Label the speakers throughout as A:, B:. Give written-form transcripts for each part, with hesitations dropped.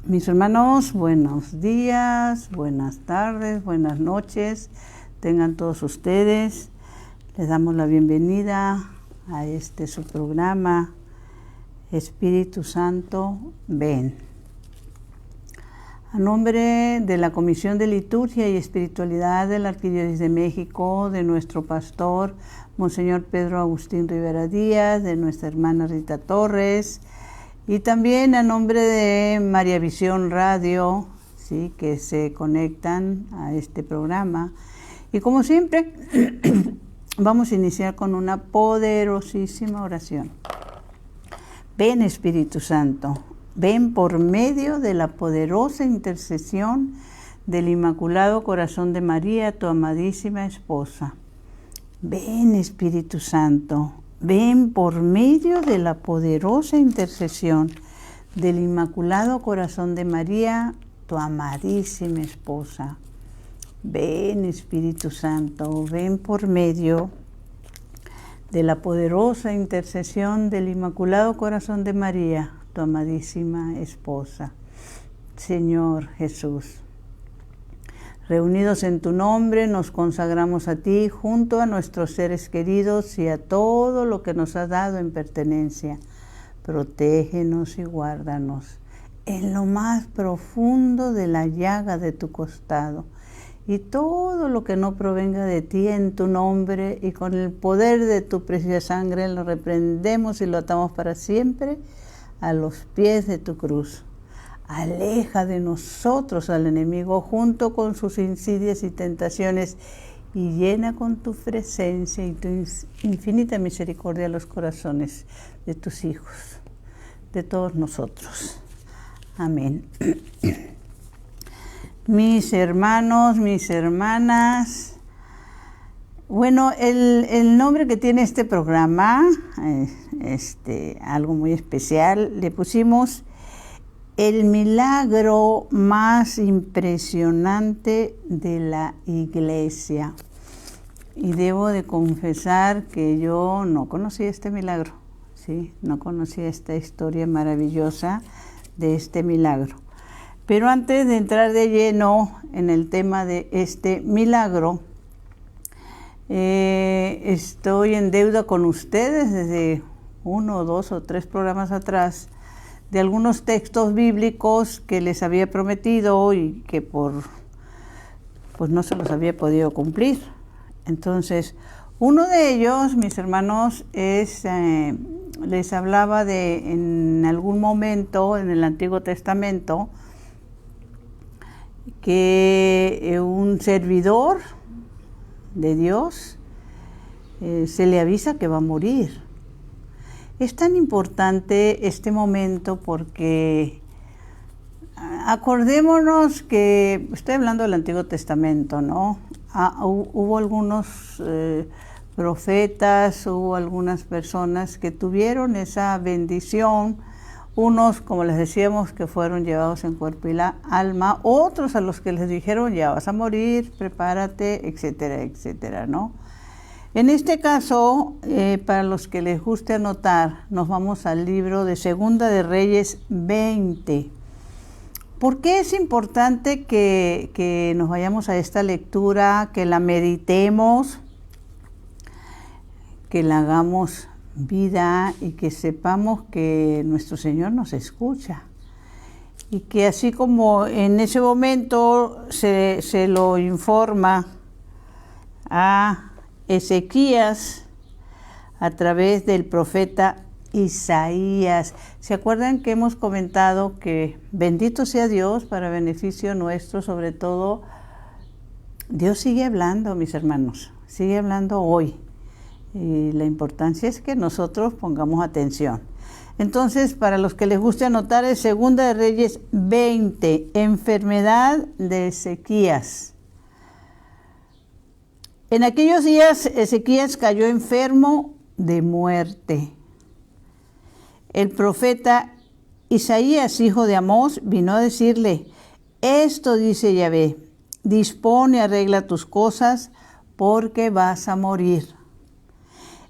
A: Mis hermanos, buenos días, buenas tardes, buenas noches. Tengan todos ustedes. Les damos la bienvenida a su programa Espíritu Santo, ven. A nombre de la Comisión de Liturgia y Espiritualidad de la Arquidiócesis de México, de nuestro pastor, Monseñor Pedro Agustín Rivera Díaz, de nuestra hermana Rita Torres, y también a nombre de María Visión Radio, ¿sí?, que se conectan a este programa. Y como siempre, vamos a iniciar con una poderosísima oración. Ven, Espíritu Santo, ven por medio de la poderosa intercesión del Inmaculado Corazón de María, tu amadísima esposa. Ven, Espíritu Santo, ven por medio de la poderosa intercesión del Inmaculado Corazón de María, tu amadísima esposa. Ven, Espíritu Santo, ven por medio de la poderosa intercesión del Inmaculado Corazón de María, tu amadísima esposa. Señor Jesús, reunidos en tu nombre, nos consagramos a ti junto a nuestros seres queridos y a todo lo que nos has dado en pertenencia. Protégenos y guárdanos en lo más profundo de la llaga de tu costado. Y todo lo que no provenga de ti en tu nombre y con el poder de tu preciosa sangre lo reprendemos y lo atamos para siempre a los pies de tu cruz. Aleja de nosotros al enemigo junto con sus insidias y tentaciones y llena con tu presencia y tu infinita misericordia los corazones de tus hijos, de todos nosotros. Amén. Mis hermanos, mis hermanas, bueno, el nombre que tiene este programa, algo muy especial, le pusimos el milagro más impresionante de la Iglesia. Y debo de confesar que yo no conocía este milagro, ¿sí? No conocía esta historia maravillosa de este milagro. Pero antes de entrar de lleno en el tema de este milagro, estoy en deuda con ustedes desde 1, 2 o 3 programas atrás de algunos textos bíblicos que les había prometido y que pues no se los había podido cumplir. Entonces, uno de ellos, mis hermanos, les hablaba en algún momento en el Antiguo Testamento que un servidor de Dios se le avisa que va a morir. Es tan importante este momento porque acordémonos que, estoy hablando del Antiguo Testamento, ¿no? Hubo algunos profetas, hubo algunas personas que tuvieron esa bendición, unos, como les decíamos, que fueron llevados en cuerpo y alma, otros a los que les dijeron ya vas a morir, prepárate, etcétera, etcétera, ¿no? En este caso, para los que les guste anotar, nos vamos al libro de Segunda de Reyes 20. ¿Por qué es importante que nos vayamos a esta lectura, que la meditemos, que la hagamos vida y que sepamos que nuestro Señor nos escucha? Y que así como en ese momento se lo informa a Ezequías a través del profeta Isaías. ¿Se acuerdan que hemos comentado que bendito sea Dios para beneficio nuestro? Sobre todo, Dios sigue hablando, mis hermanos, sigue hablando hoy. Y la importancia es que nosotros pongamos atención. Entonces, para los que les guste anotar, es Segunda de Reyes 20, enfermedad de Ezequías. En aquellos días Ezequías cayó enfermo de muerte. El profeta Isaías, hijo de Amós, vino a decirle: esto dice Yahvé, dispone, arregla tus cosas, porque vas a morir.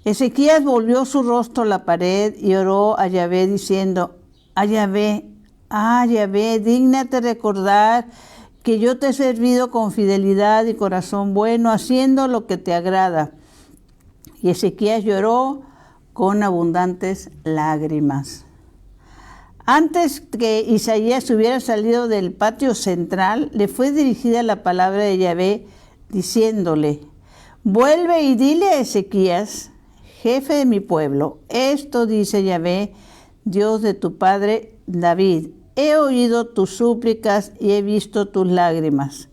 A: Ezequías volvió su rostro a la pared y oró a Yahvé diciendo: a Yahvé, Yahvé, dígnate recordar que yo te he servido con fidelidad y corazón bueno, haciendo lo que te agrada. Y Ezequías lloró con abundantes lágrimas. Antes que Isaías hubiera salido del patio central, le fue dirigida la palabra de Yahvé, diciéndole: vuelve y dile a Ezequías, jefe de mi pueblo, esto dice Yahvé, Dios de tu padre David: he oído tus súplicas y he visto tus lágrimas.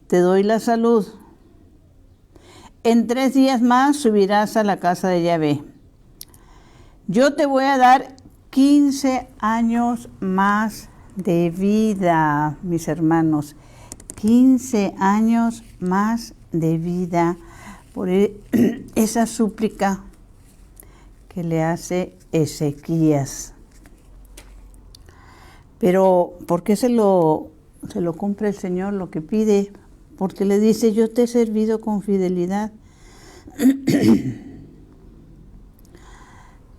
A: Te doy la salud. En 3 días más subirás a la casa de Yahvé. Yo te voy a dar 15 años más de vida, mis hermanos. 15 años más de vida por esa súplica que le hace Ezequías. Pero ¿por qué se lo cumple el Señor lo que pide? Porque le dice: yo te he servido con fidelidad.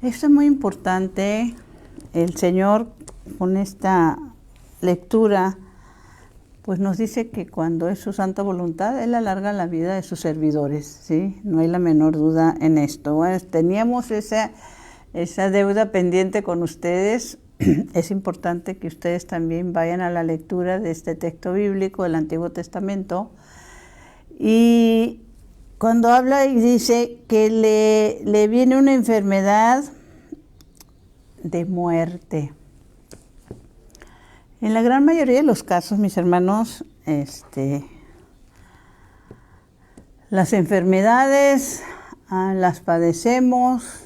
A: Esto es muy importante. El Señor, con esta lectura, pues nos dice que cuando es su santa voluntad, Él alarga la vida de sus servidores, ¿sí? No hay la menor duda en esto. Bueno, teníamos esa deuda pendiente con ustedes. Es importante que ustedes también vayan a la lectura de este texto bíblico del Antiguo Testamento. Y cuando habla y dice que le viene una enfermedad de muerte. En la gran mayoría de los casos, mis hermanos, las enfermedades las padecemos.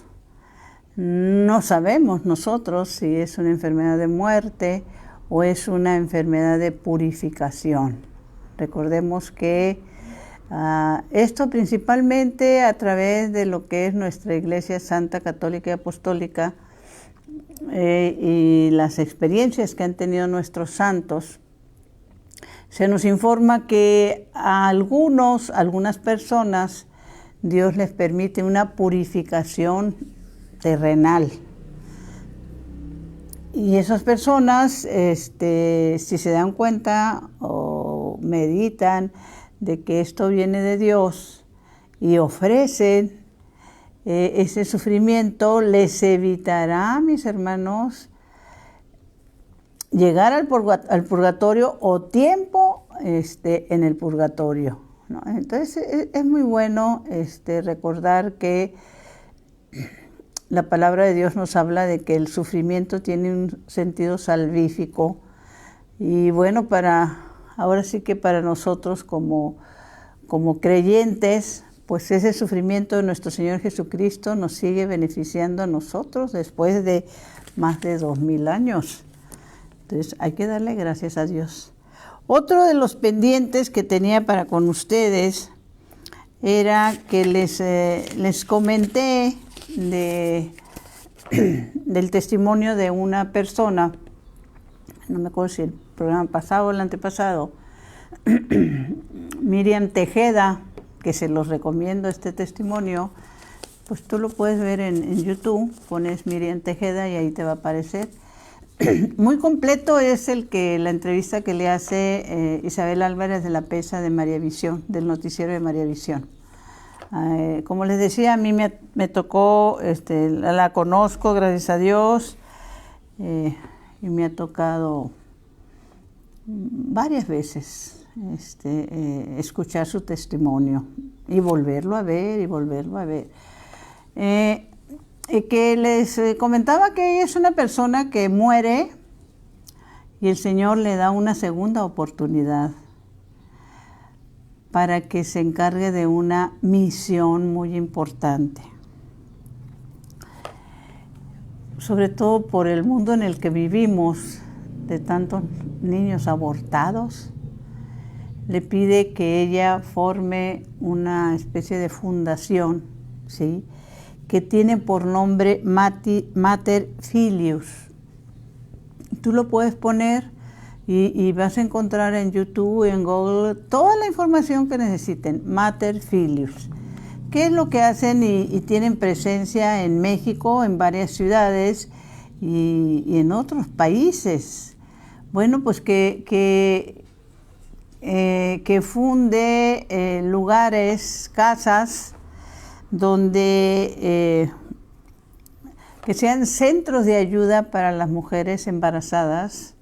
A: No sabemos nosotros si es una enfermedad de muerte o es una enfermedad de purificación. Recordemos que esto principalmente a través de lo que es nuestra Iglesia Santa, Católica y Apostólica y las experiencias que han tenido nuestros santos, se nos informa que a algunas personas Dios les permite una purificación terrenal. Y esas personas, si se dan cuenta o meditan de que esto viene de Dios y ofrecen ese sufrimiento, les evitará, mis hermanos, llegar al purgatorio o tiempo en el purgatorio, ¿no? Entonces es muy bueno recordar que la palabra de Dios nos habla de que el sufrimiento tiene un sentido salvífico. Y bueno, ahora sí que para nosotros como creyentes, pues ese sufrimiento de nuestro Señor Jesucristo nos sigue beneficiando a nosotros después de más de 2000 años. Entonces hay que darle gracias a Dios. Otro de los pendientes que tenía para con ustedes era que les comenté del testimonio de una persona, no me acuerdo si el programa pasado o el antepasado, Miriam Tejeda, que se los recomiendo este testimonio. Pues tú lo puedes ver en YouTube, pones Miriam Tejeda y ahí te va a aparecer. Muy completo es la entrevista que le hace Isabel Álvarez de la Pesa de María Visión, del noticiero de María Visión. Como les decía, a mí me tocó, la conozco, gracias a Dios, y me ha tocado varias veces escuchar su testimonio y volverlo a ver y volverlo a ver. Que les comentaba que ella es una persona que muere y el Señor le da una segunda oportunidad para que se encargue de una misión muy importante. Sobre todo por el mundo en el que vivimos, de tantos niños abortados, le pide que ella forme una especie de fundación, ¿sí?, que tiene por nombre Mater Filius. Tú lo puedes poner y vas a encontrar en YouTube, en Google, toda la información que necesiten. Mater Filius. ¿Qué es lo que hacen? Y tienen presencia en México, en varias ciudades, y en otros países. Bueno, pues que funde lugares, casas, donde que sean centros de ayuda para las mujeres embarazadas,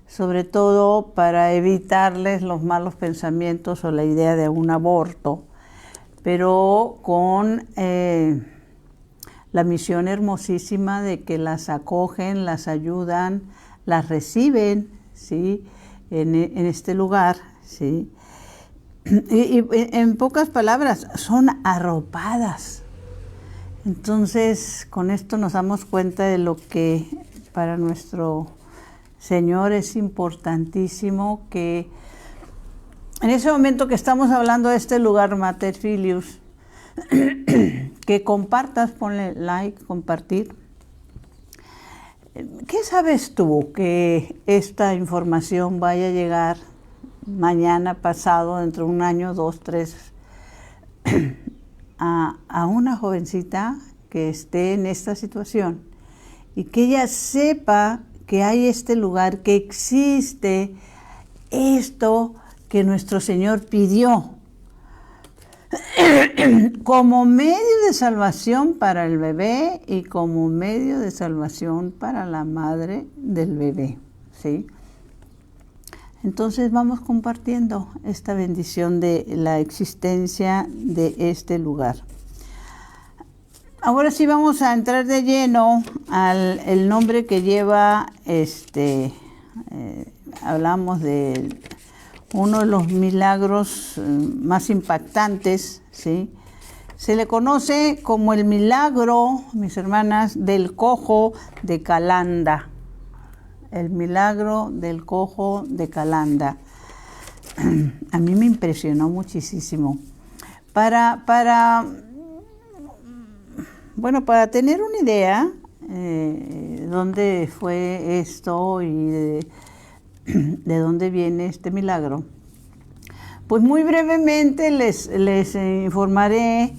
A: sobre todo para evitarles los malos pensamientos o la idea de un aborto, pero con la misión hermosísima de que las acogen, las ayudan, las reciben, ¿sí?, en este lugar, ¿sí? Y en pocas palabras, son arropadas. Entonces, con esto nos damos cuenta de lo que para nuestro Señor es importantísimo, que en ese momento que estamos hablando de este lugar, Mater Filius, que compartas, ponle like, compartir. ¿Qué sabes tú que esta información vaya a llegar mañana, pasado, dentro de un año, 2, 3, a una jovencita que esté en esta situación y que ella sepa que hay este lugar, que existe esto que nuestro Señor pidió como medio de salvación para el bebé y como medio de salvación para la madre del bebé, ¿sí? Entonces vamos compartiendo esta bendición de la existencia de este lugar. Ahora sí vamos a entrar de lleno al el nombre que lleva, hablamos de uno de los milagros más impactantes, ¿sí? Se le conoce como el milagro, mis hermanas, del cojo de Calanda. El milagro del cojo de Calanda. A mí me impresionó muchísimo. Para tener una idea dónde fue esto y de dónde viene este milagro, pues muy brevemente les informaré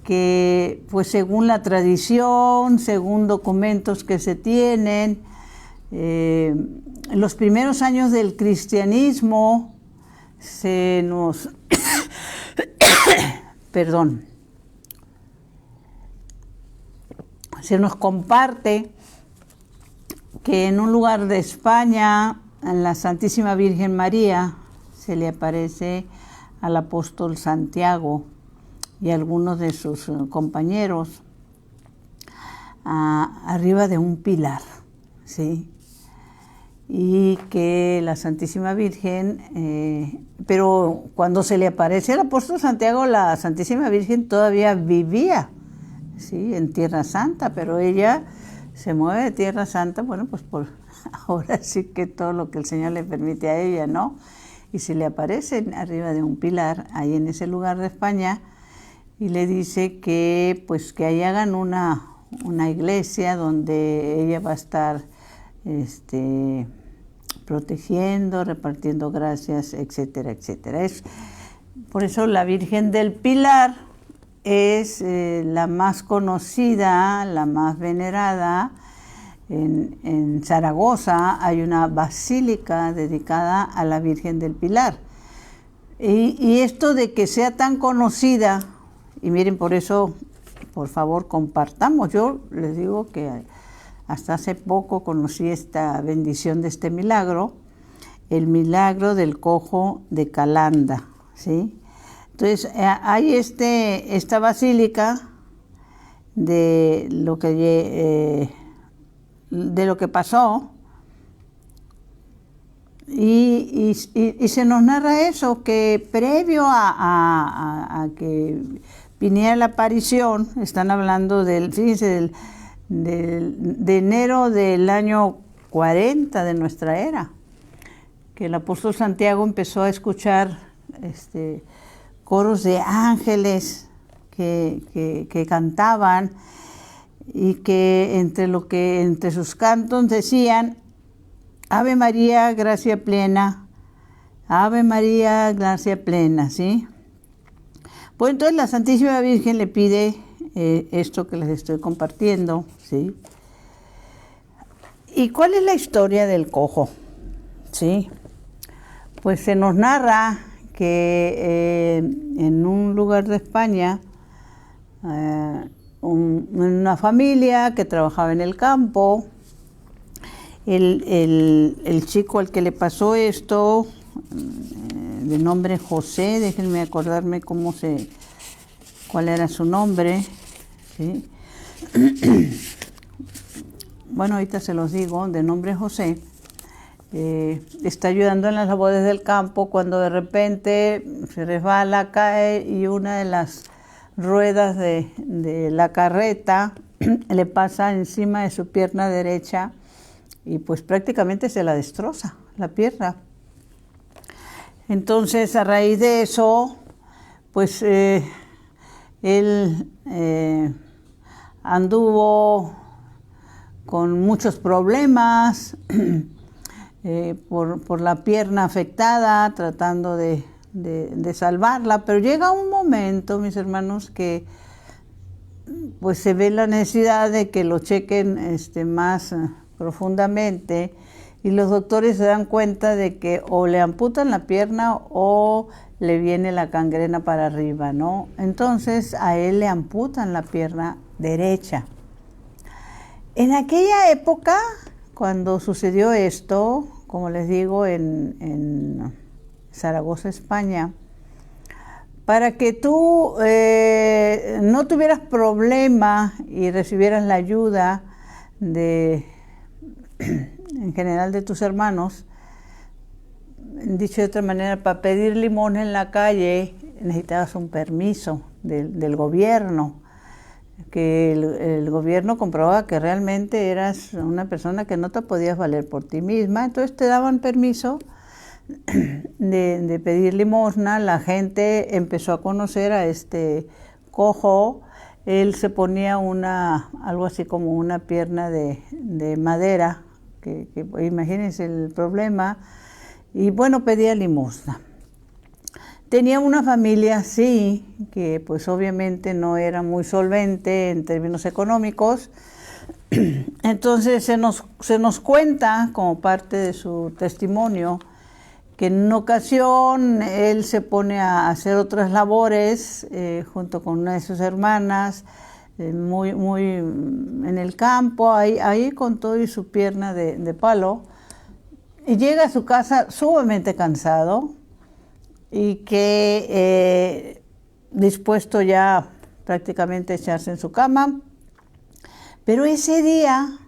A: que, pues según la tradición, según documentos que se tienen, en los primeros años del cristianismo se nos se nos comparte que en un lugar de España, a la Santísima Virgen María, se le aparece al apóstol Santiago y a algunos de sus compañeros arriba de un pilar, ¿sí? Y que la Santísima Virgen, pero cuando se le aparece al apóstol Santiago, la Santísima Virgen todavía vivía, ¿sí?, en Tierra Santa, pero ella se mueve de Tierra Santa, bueno, pues por ahora sí que todo lo que el Señor le permite a ella, ¿no? Y se le aparece arriba de un pilar, ahí en ese lugar de España, y le dice que, pues, que ahí hagan una iglesia donde ella va a estar protegiendo, repartiendo gracias, etcétera, etcétera. Por eso la Virgen del Pilar es la más conocida, la más venerada. En Zaragoza hay una basílica dedicada a la Virgen del Pilar. Y esto de que sea tan conocida, y miren, por eso, por favor, compartamos. Yo les digo que hasta hace poco conocí esta bendición de este milagro, el milagro del cojo de Calanda, ¿sí? Entonces, hay esta basílica de lo que pasó, y se nos narra eso, que previo a que viniera la aparición, están hablando de enero del año 40 de nuestra era, que el apóstol Santiago empezó a escuchar coros de ángeles que cantaban, y que entre sus cantos decían: Ave María, gracia plena, Ave María, gracia plena, ¿sí? Pues entonces la Santísima Virgen le pide esto que les estoy compartiendo, ¿sí? ¿Y cuál es la historia del cojo? Sí, pues se nos narra que en un lugar de España, una familia que trabajaba en el campo, el chico al que le pasó esto, de nombre José, déjenme acordarme cuál era su nombre, ¿sí? Bueno, ahorita se los digo, de nombre José, está ayudando en las labores del campo cuando de repente se resbala, cae y una de las ruedas de la carreta le pasa encima de su pierna derecha y pues prácticamente se la destroza, la pierna. Entonces, a raíz de eso, pues él anduvo con muchos problemas por la pierna afectada, tratando de salvarla, pero llega un momento, mis hermanos, que pues se ve la necesidad de que lo chequen más profundamente y los doctores se dan cuenta de que o le amputan la pierna o le viene la gangrena para arriba, ¿no? Entonces a él le amputan la pierna derecha. En aquella época, cuando sucedió esto, como les digo, en Zaragoza, España, para que tú no tuvieras problema y recibieras la ayuda en general de tus hermanos, dicho de otra manera, para pedir limón en la calle necesitabas un permiso del gobierno, que el gobierno comprobaba que realmente eras una persona que no te podías valer por ti misma, entonces te daban permiso de pedir limosna. La gente empezó a conocer a este cojo. Él se ponía algo así como una pierna de madera, que imagínense el problema, y bueno, pedía limosna. Tenía una familia, sí, que pues obviamente no era muy solvente en términos económicos. Entonces se nos cuenta, como parte de su testimonio, que en una ocasión él se pone a hacer otras labores junto con una de sus hermanas, muy en el campo, ahí con todo y su pierna de palo, y llega a su casa sumamente cansado, y que dispuesto ya prácticamente a echarse en su cama. Pero ese día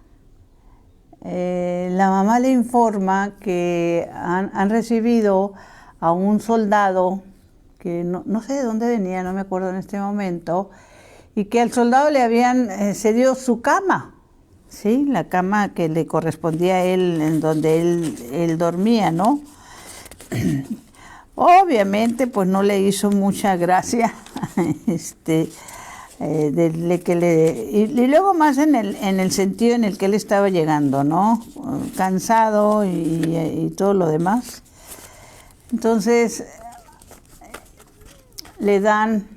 A: la mamá le informa que han recibido a un soldado que no sé de dónde venía, no me acuerdo en este momento, y que al soldado le habían cedido su cama, ¿sí? La cama que le correspondía a él, en donde él dormía, ¿no? Obviamente, pues no le hizo mucha gracia, y luego más en el sentido en el que él estaba llegando, ¿no? Cansado y todo lo demás. Entonces, le dan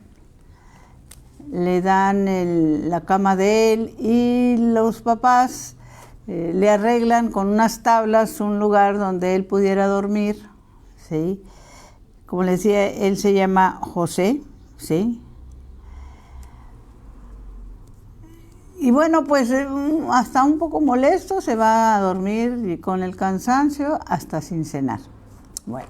A: la cama de él y los papás le arreglan con unas tablas un lugar donde él pudiera dormir, ¿sí? Como les decía, él se llama José, ¿sí? Y bueno, pues hasta un poco molesto se va a dormir y con el cansancio hasta sin cenar. Bueno,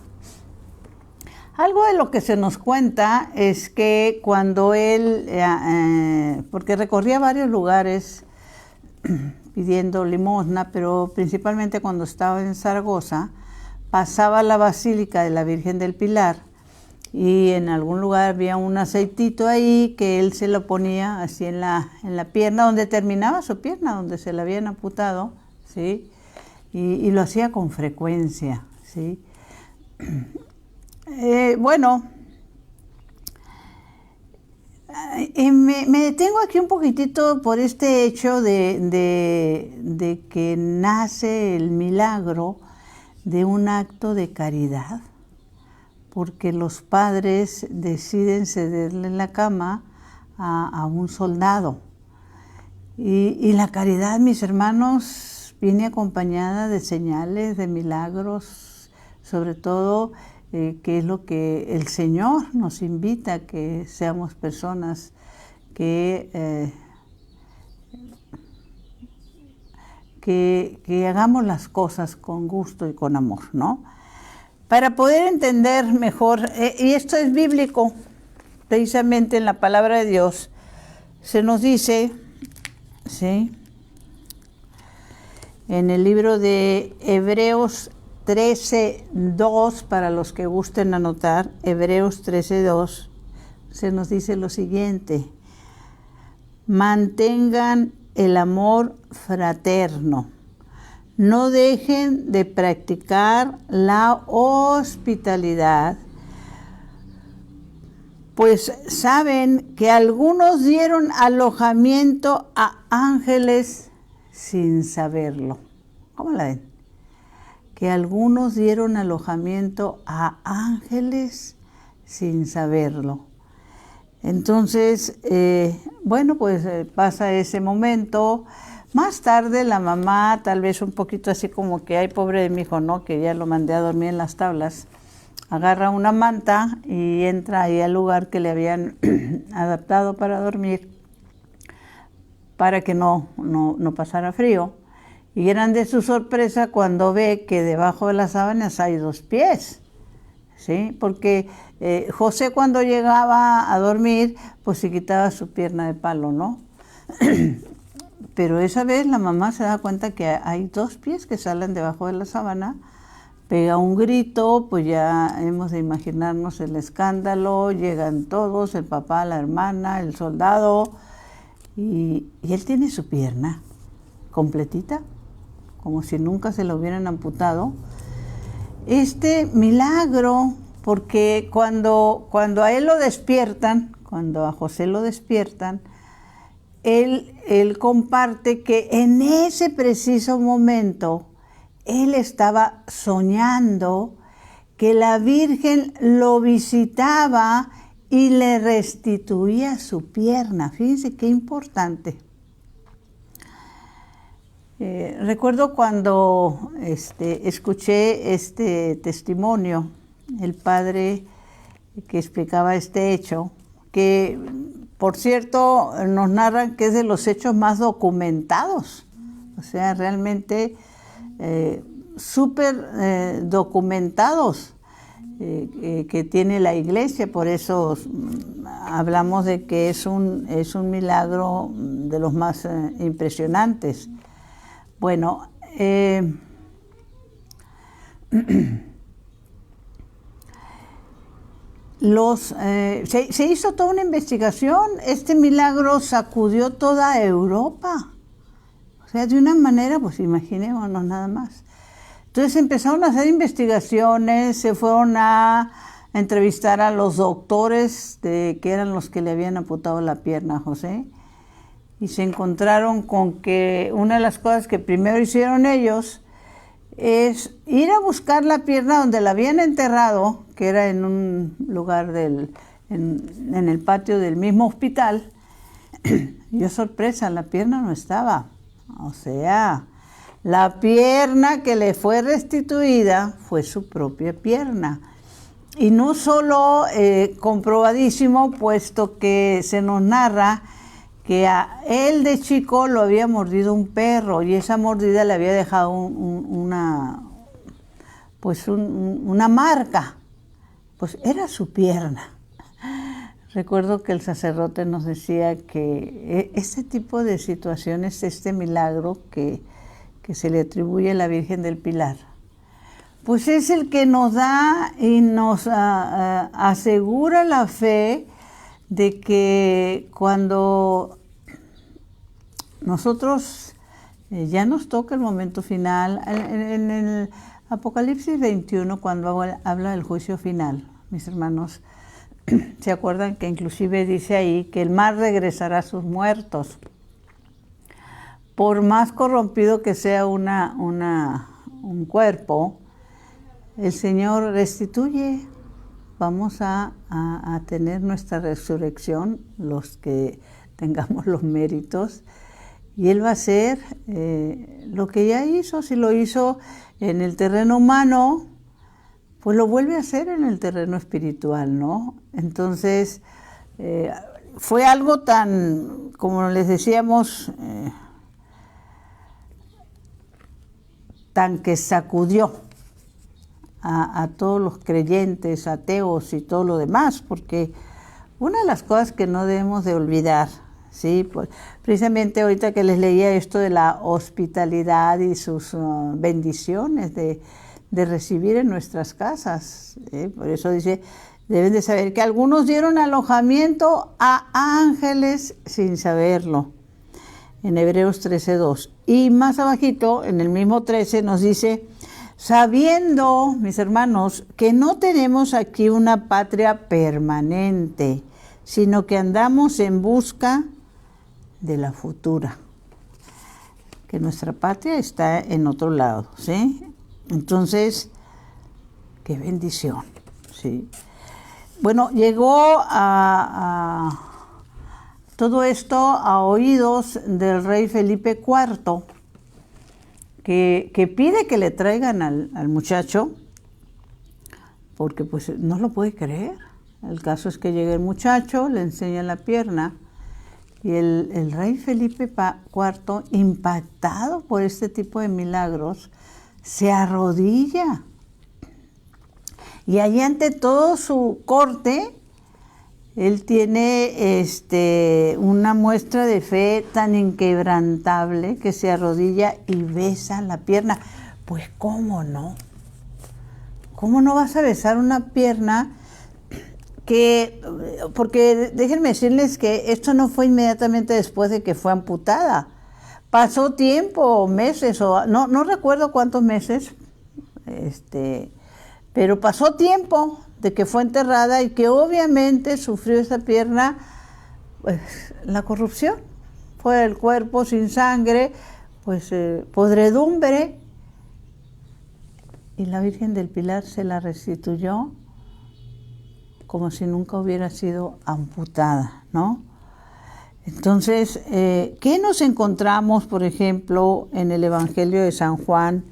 A: algo de lo que se nos cuenta es que cuando él, porque recorría varios lugares pidiendo limosna, pero principalmente cuando estaba en Zaragoza, pasaba la Basílica de la Virgen del Pilar y en algún lugar había un aceitito ahí que él se lo ponía así en la pierna, donde terminaba su pierna, donde se la habían amputado, ¿sí? Y lo hacía con frecuencia, ¿sí? Bueno, me detengo aquí un poquitito por este hecho de que nace el milagro de un acto de caridad, porque los padres deciden cederle la cama a un soldado. Y la caridad, mis hermanos, viene acompañada de señales, de milagros, sobre todo que es lo que el Señor nos invita, que seamos personas que hagamos las cosas con gusto y con amor, ¿no? Para poder entender mejor, y esto es bíblico, precisamente en la palabra de Dios, se nos dice, ¿sí?, en el libro de Hebreos 13:2, para los que gusten anotar, Hebreos 13:2, se nos dice lo siguiente: mantengan el amor fraterno, no dejen de practicar la hospitalidad, pues saben que algunos dieron alojamiento a ángeles sin saberlo. ¿Cómo la ven? Que algunos dieron alojamiento a ángeles sin saberlo. Entonces, bueno, pues pasa ese momento. Más tarde la mamá, tal vez un poquito así como que, ay, pobre de mi hijo, ¿no?, que ya lo mandé a dormir en las tablas, agarra una manta y entra ahí al lugar que le habían adaptado para dormir, para que no pasara frío. Y grande su sorpresa cuando ve que debajo de las sábanas hay 2 pies, ¿sí? Porque José, cuando llegaba a dormir, pues se quitaba su pierna de palo, ¿no? Pero esa vez la mamá se da cuenta que hay 2 pies que salen debajo de la sábana, pega un grito, pues ya hemos de imaginarnos el escándalo, llegan todos, el papá, la hermana, el soldado, y él tiene su pierna completita, como si nunca se lo hubieran amputado. Este milagro, porque cuando a él lo despiertan, cuando a José lo despiertan, él comparte que en ese preciso momento él estaba soñando que la Virgen lo visitaba y le restituía su pierna. Fíjense qué importante. Recuerdo cuando escuché este testimonio, el padre que explicaba este hecho, que por cierto nos narran que es de los hechos más documentados, o sea, realmente súper documentados que tiene la iglesia. Por eso hablamos de que es un milagro de los más impresionantes. Bueno, se hizo toda una investigación. Este milagro sacudió toda Europa. O sea, de una manera, pues imaginémonos nada más. Entonces empezaron a hacer investigaciones, se fueron a entrevistar a los doctores que eran los que le habían amputado la pierna a José. Y se encontraron con que una de las cosas que primero hicieron ellos es ir a buscar la pierna donde la habían enterrado, que era en un lugar en el patio del mismo hospital. Y oh, sorpresa, la pierna no estaba. O sea, la pierna que le fue restituida fue su propia pierna. Y no solo comprobadísimo, puesto que se nos narra que a él de chico lo había mordido un perro y esa mordida le había dejado una marca. Pues era su pierna. Recuerdo que el sacerdote nos decía que este tipo de situaciones, este milagro que se le atribuye a la Virgen del Pilar, pues es el que nos da y nos asegura la fe de que cuando nosotros ya nos toca el momento final, en el Apocalipsis 21, cuando habla del juicio final, mis hermanos, ¿se acuerdan que inclusive dice ahí que el mar regresará a sus muertos? Por más corrompido que sea un cuerpo, el Señor restituye. Vamos a tener nuestra resurrección, los que tengamos los méritos, Y Él va a hacer lo que ya hizo. Si lo hizo en el terreno humano, pues lo vuelve a hacer en el terreno espiritual, ¿no? Entonces, fue algo tan, como les decíamos, tan que sacudió a todos los creyentes, ateos y todo lo demás, porque una de las cosas que no debemos de olvidar, ¿sí? Pues, precisamente ahorita que les leía esto de la hospitalidad y sus bendiciones de recibir en nuestras casas, por eso dice, deben de saber que algunos dieron alojamiento a ángeles sin saberlo, en Hebreos 13:2. Y más abajito, en el mismo 13, nos dice, sabiendo, mis hermanos, que no tenemos aquí una patria permanente, sino que andamos en busca de la futura, que nuestra patria está en otro lado, ¿sí? Entonces, qué bendición, ¿sí? Bueno, llegó a todo esto a oídos del rey Felipe IV, que pide que le traigan al muchacho, porque pues no lo puede creer. El caso es que llega el muchacho, le enseña la pierna, y el rey Felipe IV, impactado por este tipo de milagros, se arrodilla. Y allí ante todo su corte, él tiene una muestra de fe tan inquebrantable que se arrodilla y besa la pierna. Pues ¿cómo no? ¿Cómo no vas a besar una pierna porque déjenme decirles que esto no fue inmediatamente después de que fue amputada? Pasó tiempo, meses, no recuerdo cuántos meses, pero pasó tiempo de que fue enterrada y que obviamente sufrió esa pierna, pues, la corrupción. Fue el cuerpo sin sangre, pues podredumbre, y la Virgen del Pilar se la restituyó como si nunca hubiera sido amputada, ¿no? Entonces, ¿qué nos encontramos, por ejemplo, en el Evangelio de San Juan?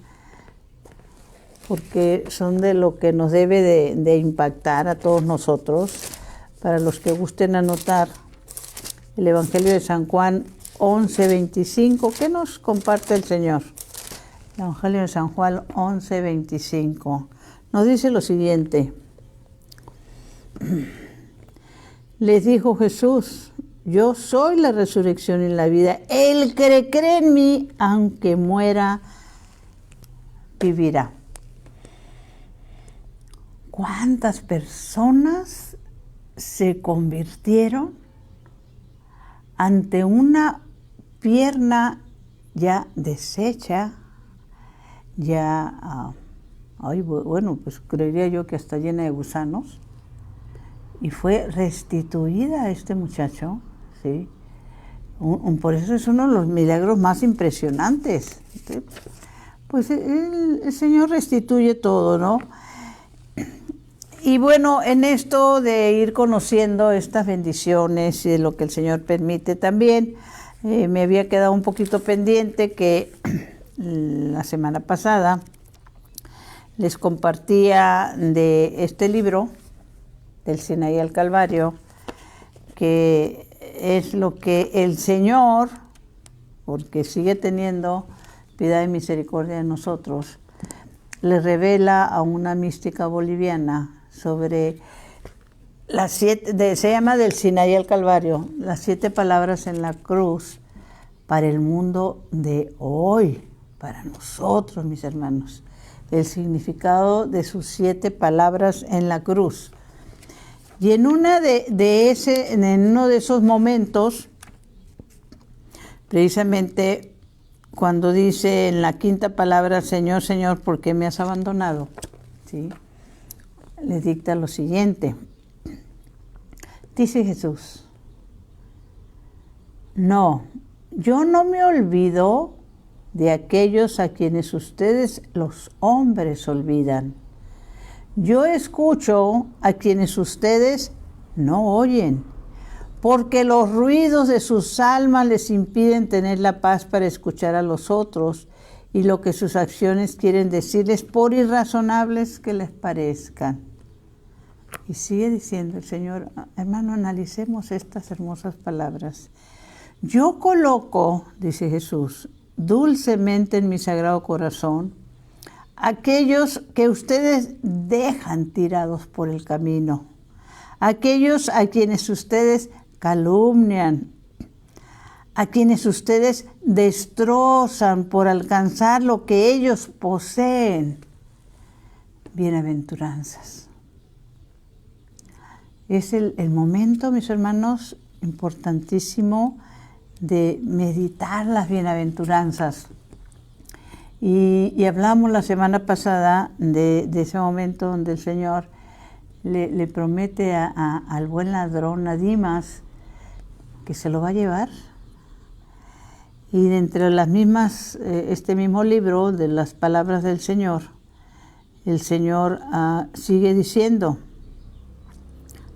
A: Porque son de lo que nos debe de impactar a todos nosotros. Para los que gusten anotar, el Evangelio de San Juan 11:25, ¿qué nos comparte el Señor? El Evangelio de San Juan 11:25 nos dice lo siguiente. Les dijo Jesús, yo soy la resurrección y la vida. El que cree en mí, aunque muera, vivirá. ¿Cuántas personas se convirtieron ante una pierna ya deshecha, ya, bueno, pues creería yo que hasta llena de gusanos, y fue restituida a este muchacho, ¿sí? Por eso es uno de los milagros más impresionantes, ¿sí? Pues el Señor restituye todo, ¿no? Y bueno, en esto de ir conociendo estas bendiciones y de lo que el Señor permite también, me había quedado un poquito pendiente que la semana pasada les compartía de este libro, del Sinaí al Calvario, que es lo que el Señor, porque sigue teniendo piedad y misericordia de nosotros, le revela a una mística boliviana sobre las se llama del Sinaí al Calvario, las 7 palabras en la cruz para el mundo de hoy, para nosotros, mis hermanos, el significado de sus 7 palabras en la cruz. Y en uno de esos momentos, precisamente cuando dice en la 5ª palabra, Señor, Señor, ¿por qué me has abandonado? ¿Sí? Le dicta lo siguiente. Dice Jesús, no, yo no me olvido de aquellos a quienes ustedes los hombres olvidan. Yo escucho a quienes ustedes no oyen. porque los ruidos de sus almas les impiden tener la paz para escuchar a los otros y lo que sus acciones quieren decirles, por irrazonables que les parezcan. Y sigue diciendo el Señor, hermano, analicemos estas hermosas palabras. Yo coloco, dice Jesús, dulcemente en mi sagrado corazón, aquellos que ustedes dejan tirados por el camino, aquellos a quienes ustedes calumnian, a quienes ustedes destrozan por alcanzar lo que ellos poseen. Bienaventuranzas. Es el momento, mis hermanos, importantísimo de meditar las bienaventuranzas. Y hablamos la semana pasada de ese momento donde el Señor le promete al buen ladrón, a Dimas, que se lo va a llevar. Y de entre las mismas, este mismo libro de las palabras del Señor, el Señor sigue diciendo,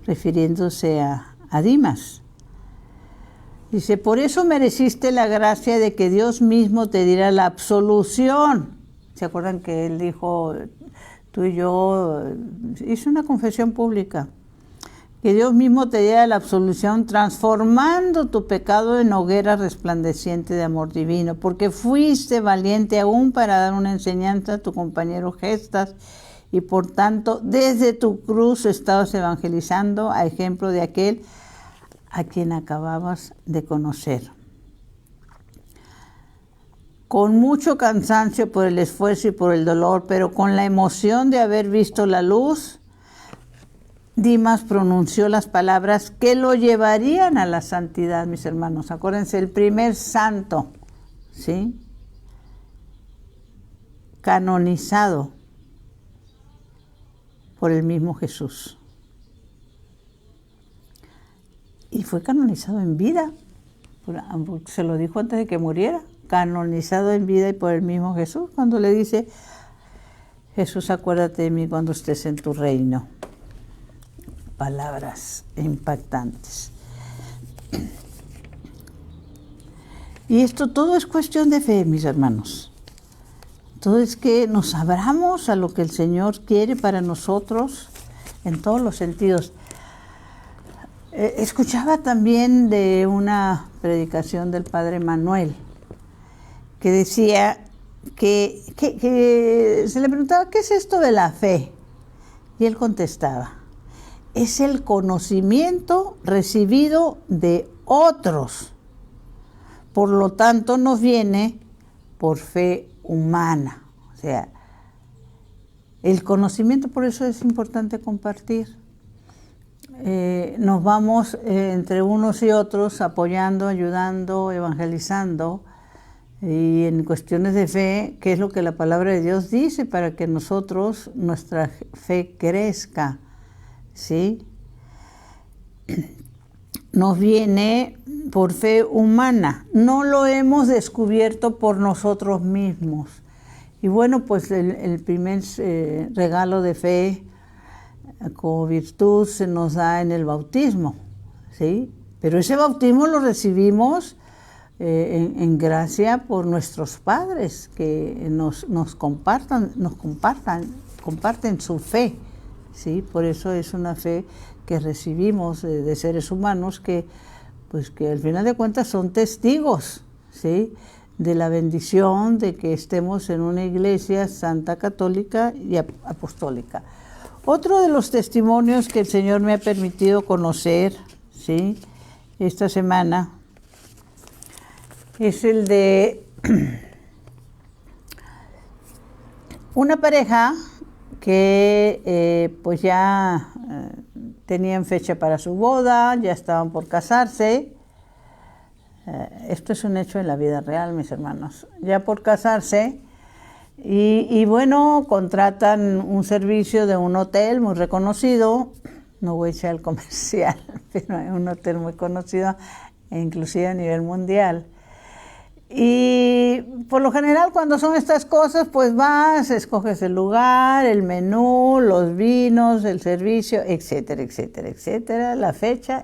A: refiriéndose a Dimas. Dice, por eso mereciste la gracia de que Dios mismo te diera la absolución. ¿Se acuerdan que Él dijo, tú y yo, hizo una confesión pública? Que Dios mismo te diera la absolución transformando tu pecado en hoguera resplandeciente de amor divino, porque fuiste valiente aún para dar una enseñanza a tu compañero Gestas y por tanto desde tu cruz estabas evangelizando a ejemplo de aquel a quien acababas de conocer. Con mucho cansancio por el esfuerzo y por el dolor, pero con la emoción de haber visto la luz, Dimas pronunció las palabras que lo llevarían a la santidad, mis hermanos. Acuérdense, el primer santo, ¿sí? Canonizado por el mismo Jesús. Y fue canonizado en vida, se lo dijo antes de que muriera, canonizado en vida y por el mismo Jesús, cuando le dice, Jesús, acuérdate de mí cuando estés en tu reino. Palabras impactantes. Y esto todo es cuestión de fe, mis hermanos. Todo es que nos abramos a lo que el Señor quiere para nosotros en todos los sentidos. Escuchaba también de una predicación del Padre Manuel que decía que se le preguntaba, ¿qué es esto de la fe? Y él contestaba, es el conocimiento recibido de otros. Por lo tanto, nos viene por fe humana. O sea, el conocimiento, por eso es importante compartir. Nos vamos entre unos y otros apoyando, ayudando, evangelizando. Y en cuestiones de fe, ¿qué es lo que la palabra de Dios dice para que nosotros, nuestra fe crezca? ¿Sí? Nos viene por fe humana, no lo hemos descubierto por nosotros mismos. Y bueno, pues el primer regalo de fe como virtud se nos da en el bautismo, ¿sí? Pero ese bautismo lo recibimos en gracia por nuestros padres, que nos comparten su fe. ¿Sí? Por eso es una fe que recibimos de seres humanos que al final de cuentas son testigos, ¿sí? De la bendición de que estemos en una iglesia santa, católica y apostólica. Otro de los testimonios que el Señor me ha permitido conocer, ¿sí? Esta semana es el de una pareja que pues ya tenían fecha para su boda, ya estaban por casarse. Esto es un hecho en la vida real, mis hermanos. Ya por casarse y bueno, contratan un servicio de un hotel muy reconocido, no voy a echar el comercial, pero es un hotel muy conocido, inclusive a nivel mundial. Y por lo general cuando son estas cosas, pues vas, escoges el lugar, el menú, los vinos, el servicio, etcétera, etcétera, etcétera, la fecha.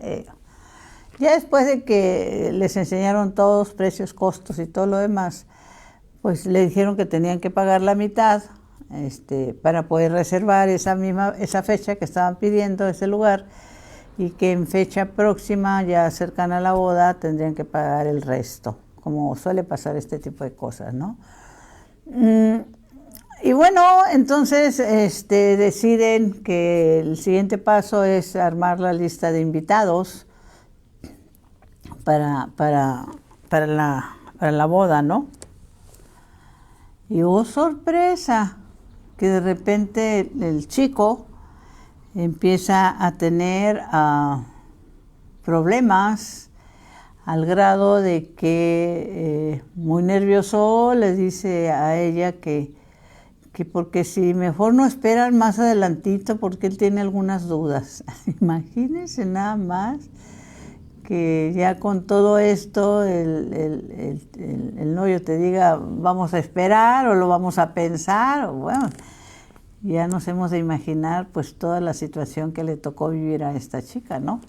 A: Ya después de que les enseñaron todos precios, costos y todo lo demás, pues le dijeron que tenían que pagar la mitad para poder reservar esa fecha que estaban pidiendo, ese lugar, y que en fecha próxima, ya cercana a la boda, tendrían que pagar el resto, como suele pasar este tipo de cosas, ¿no? Y bueno, entonces deciden que el siguiente paso es armar la lista de invitados para la boda, ¿no? Y hubo sorpresa, que de repente el chico empieza a tener problemas al grado de que muy nervioso le dice a ella que porque si mejor no esperan más adelantito porque él tiene algunas dudas. Imagínense nada más que ya con todo esto el novio te diga vamos a esperar o lo vamos a pensar, o bueno, ya nos hemos de imaginar pues toda la situación que le tocó vivir a esta chica, ¿no?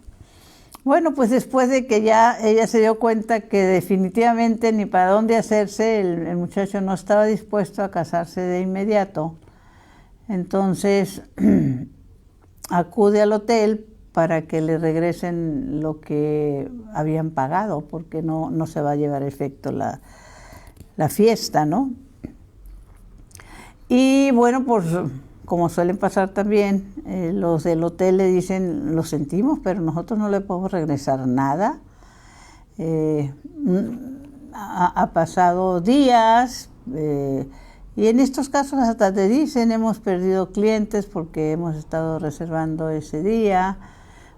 A: Bueno, pues después de que ya ella se dio cuenta que definitivamente ni para dónde hacerse, el muchacho no estaba dispuesto a casarse de inmediato, entonces acude al hotel para que le regresen lo que habían pagado, porque no se va a llevar a efecto la fiesta, ¿no? Y bueno, pues como suelen pasar también, los del hotel le dicen, lo sentimos, pero nosotros no le podemos regresar nada. Ha pasado días, y en estos casos hasta te dicen, hemos perdido clientes porque hemos estado reservando ese día.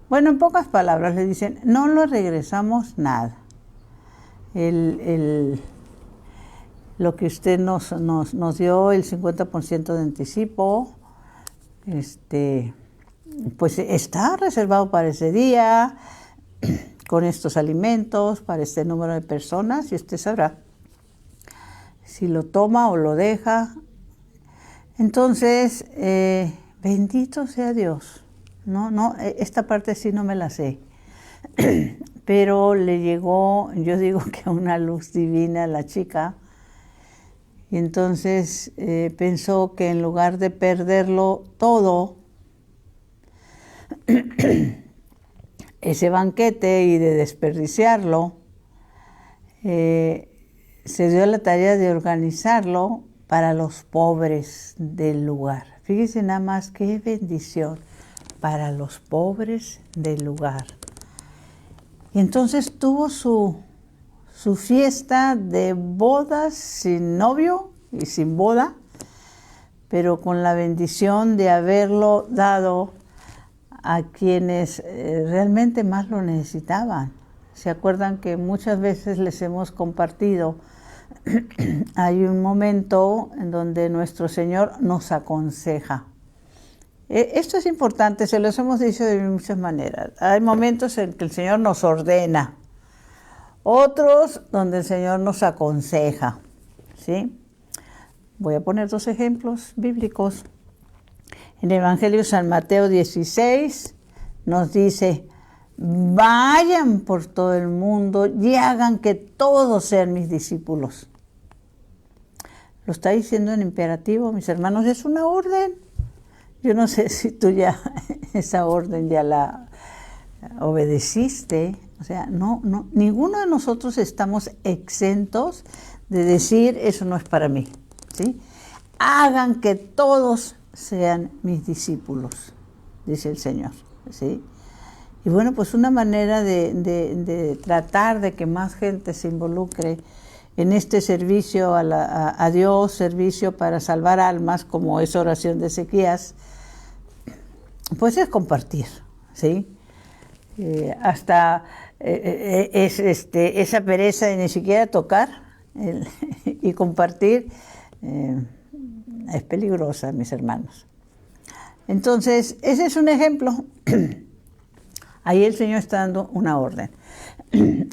A: Bueno, en pocas palabras le dicen, no le regresamos nada. Lo que usted nos dio, el 50% de anticipo, pues está reservado para ese día, con estos alimentos, para este número de personas, y usted sabrá si lo toma o lo deja. Entonces, bendito sea Dios. No, esta parte sí no me la sé. Pero le llegó, yo digo que una luz divina a la chica, y entonces pensó que en lugar de perderlo todo, ese banquete, y de desperdiciarlo, se dio la tarea de organizarlo para los pobres del lugar. Fíjense nada más qué bendición, para los pobres del lugar. Y entonces tuvo su fiesta de bodas sin novio y sin boda, pero con la bendición de haberlo dado a quienes realmente más lo necesitaban. ¿Se acuerdan que muchas veces les hemos compartido? Hay un momento en donde nuestro Señor nos aconseja. Esto es importante, se los hemos dicho de muchas maneras. Hay momentos en que el Señor nos ordena, otros donde el Señor nos aconseja, ¿sí? Voy a poner 2 ejemplos bíblicos. En el Evangelio de San Mateo 16 nos dice, vayan por todo el mundo y hagan que todos sean mis discípulos. Lo está diciendo en imperativo, mis hermanos, es una orden. Yo no sé si tú ya esa orden ya la obedeciste. O sea, no, ninguno de nosotros estamos exentos de decir, eso no es para mí, ¿sí? Hagan que todos sean mis discípulos, dice el Señor, ¿sí? Y bueno, pues una manera de tratar de que más gente se involucre en este servicio a Dios, servicio para salvar almas, como es oración de Ezequías, pues es compartir, ¿sí? Hasta esa pereza de ni siquiera tocar y compartir es peligrosa, mis hermanos. Entonces, ese es un ejemplo. Ahí el Señor está dando una orden.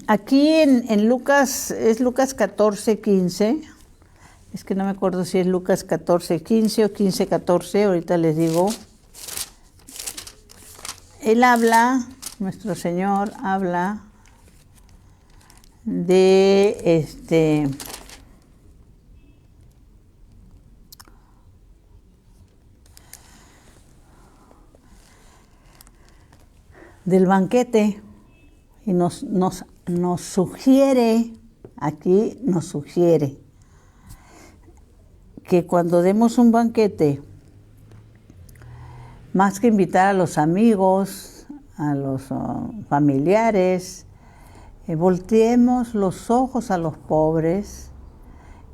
A: Aquí en Lucas, es Lucas 14:15. Es que no me acuerdo si es Lucas 14:15 o 15:14, ahorita les digo. Él habla, nuestro Señor habla de del banquete y nos sugiere, aquí nos sugiere que cuando demos un banquete, más que invitar a los amigos, a los familiares, volteemos los ojos a los pobres,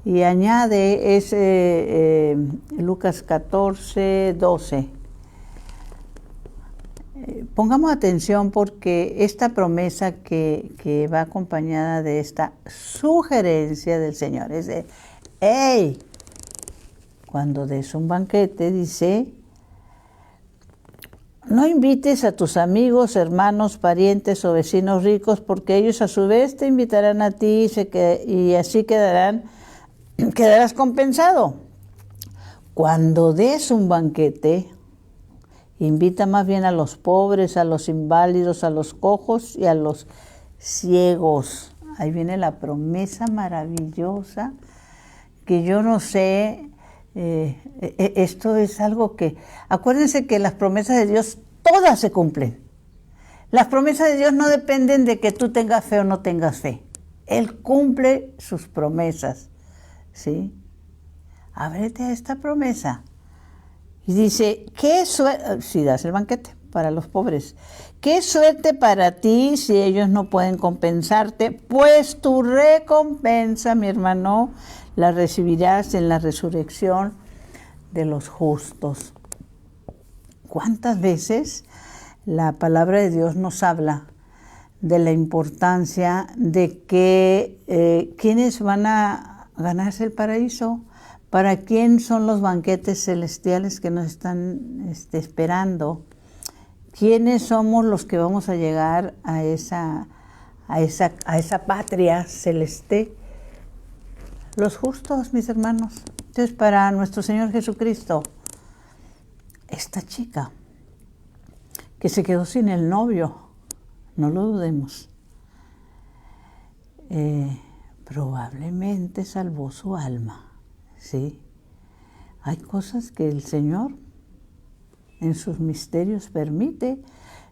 A: y añade Lucas 14, 12. Pongamos atención porque esta promesa que va acompañada de esta sugerencia del Señor es de, ¡hey! Cuando des un banquete, dice, no invites a tus amigos, hermanos, parientes o vecinos ricos, porque ellos a su vez te invitarán a ti y así quedarás compensado. Cuando des un banquete, invita más bien a los pobres, a los inválidos, a los cojos y a los ciegos. Ahí viene la promesa maravillosa que yo no sé, esto es algo que, acuérdense que las promesas de Dios todas se cumplen. Las promesas de Dios no dependen de que tú tengas fe o no tengas fe. Él cumple sus promesas, ¿sí? Ábrete a esta promesa. Y dice, qué suerte, si das el banquete para los pobres, qué suerte para ti si ellos no pueden compensarte, pues tu recompensa, mi hermano, la recibirás en la resurrección de los justos. ¿Cuántas veces la palabra de Dios nos habla de la importancia de que quienes van a ganarse el paraíso? ¿Para quién son los banquetes celestiales que nos están esperando? ¿Quiénes somos los que vamos a llegar a esa patria celeste? Los justos, mis hermanos. Entonces, para nuestro Señor Jesucristo, esta chica que se quedó sin el novio, no lo dudemos, probablemente salvó su alma. Sí, hay cosas que el Señor en sus misterios permite.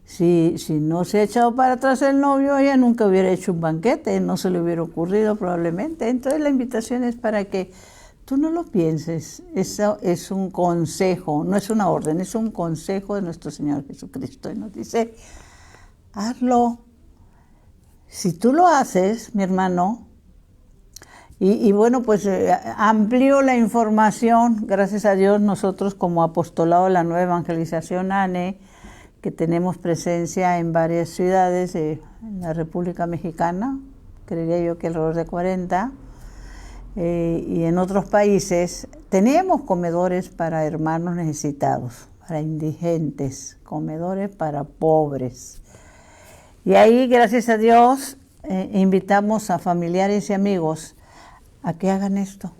A: Si no se ha echado para atrás el novio, ella nunca hubiera hecho un banquete, no se le hubiera ocurrido probablemente. Entonces la invitación es para que tú no lo pienses. Eso es un consejo, no es una orden, es un consejo de nuestro Señor Jesucristo. Y nos dice, hazlo. Si tú lo haces, mi hermano, y bueno, pues amplió la información, gracias a Dios, nosotros como apostolado de la Nueva Evangelización ANE, que tenemos presencia en varias ciudades en la República Mexicana, creería yo que alrededor de 40, y en otros países, tenemos comedores para hermanos necesitados, para indigentes, comedores para pobres. Y ahí, gracias a Dios, invitamos a familiares y amigos a que hagan esto,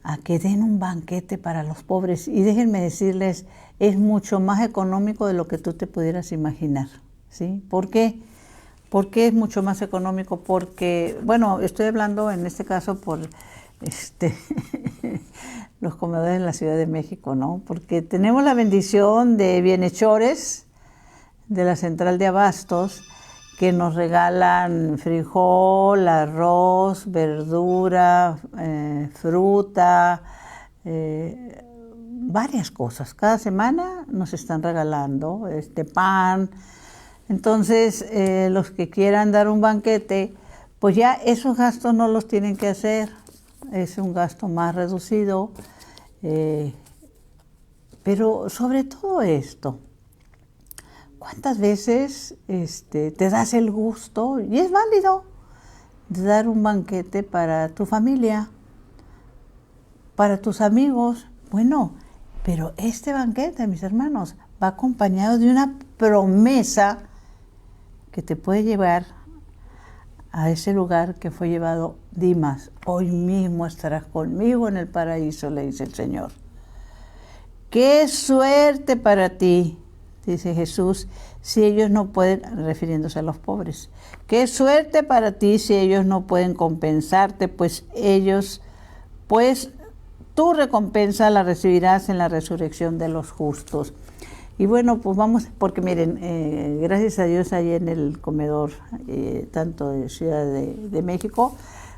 A: a que den un banquete para los pobres. Y déjenme decirles, es mucho más económico de lo que tú te pudieras imaginar, ¿sí? ¿Por qué? ¿Por qué es mucho más económico? Porque, bueno, estoy hablando en este caso por los comedores en la Ciudad de México, ¿no? Porque tenemos la bendición de bienhechores de la Central de Abastos, que nos regalan frijol, arroz, verdura, fruta, varias cosas. Cada semana nos están regalando pan. Entonces, los que quieran dar un banquete, pues ya esos gastos no los tienen que hacer. Es un gasto más reducido. Pero sobre todo esto, ¿cuántas veces te das el gusto, y es válido, de dar un banquete para tu familia, para tus amigos? Bueno, pero este banquete, mis hermanos, va acompañado de una promesa que te puede llevar a ese lugar que fue llevado Dimas. Hoy mismo estarás conmigo en el paraíso, le dice el Señor. ¡Qué suerte para ti! dice Jesús, si ellos no pueden, refiriéndose a los pobres. Qué suerte para ti si ellos no pueden compensarte, pues tu recompensa la recibirás en la resurrección de los justos. Y bueno, pues vamos, porque miren, gracias a Dios ahí en el comedor, tanto de Ciudad de México,